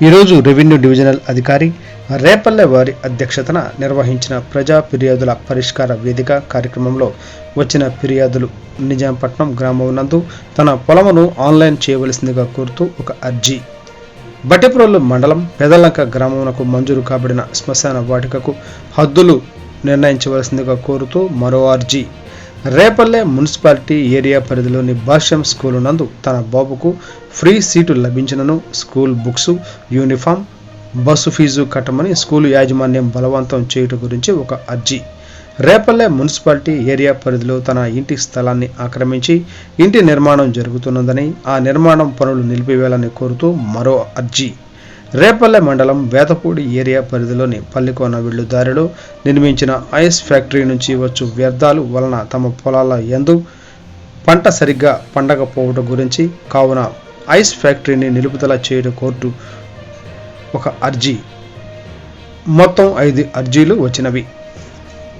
ఈరోజు revenue divisional అధికారి రేపల్లె వారి అధ్యక్షతన నిర్వహించిన ప్రజా ఫిర్యాదుల పరిష్కార వేదిక కార్యక్రమంలో వచ్చిన ఫిర్యాదులు నిజాంపట్నం గ్రామం నందు తన పొలమును ఆన్లైన్ చేయవలసిందిగా కోరుతూ ఒక అర్జీ, బట్టెప్రోలు మండలం పెదలంక గ్రామమునకు మంజూరు కాబడిన శ్మశాన వాటికకు హద్దులు నిర్ణయించవలసిందిగా కోరుతూ మరో అర్జీ, రేపల్లె మున్సిపాలిటీ ఏరియా పరిధిలోని భాష్యం స్కూలు నందు తన బాబుకు ఫ్రీ సీటు లభించినను school books, uniform, bus fee కట్టమని స్కూలు యాజమాన్యం బలవంతం చేయుట గురించి ఒక అర్జీ, రేపల్లె మున్సిపాలిటీ ఏరియా పరిధిలో తన ఇంటి స్థలాన్ని ఆక్రమించి ఇంటి నిర్మాణం జరుగుతున్నదని ఆ నిర్మాణం పనులు నిలిపివేయాలని కోరుతూ మరో అర్జీ, రేపల్లె మండలం వేతపూడి ఏరియా పరిధిలోని పల్లికోన వెళ్ళు దారిలో నిర్మించిన ఐస్ ఫ్యాక్టరీ నుంచి వచ్చు వ్యర్థాలు వలన తమ పొలాల యందు పంట సరిగ్గా పండకపోవడం గురించి కావున ఐస్ ఫ్యాక్టరీని నిలుపుదల చేయడం కోర్టు ఒక అర్జీ. మొత్తం 5 అర్జీలు వచ్చినవి.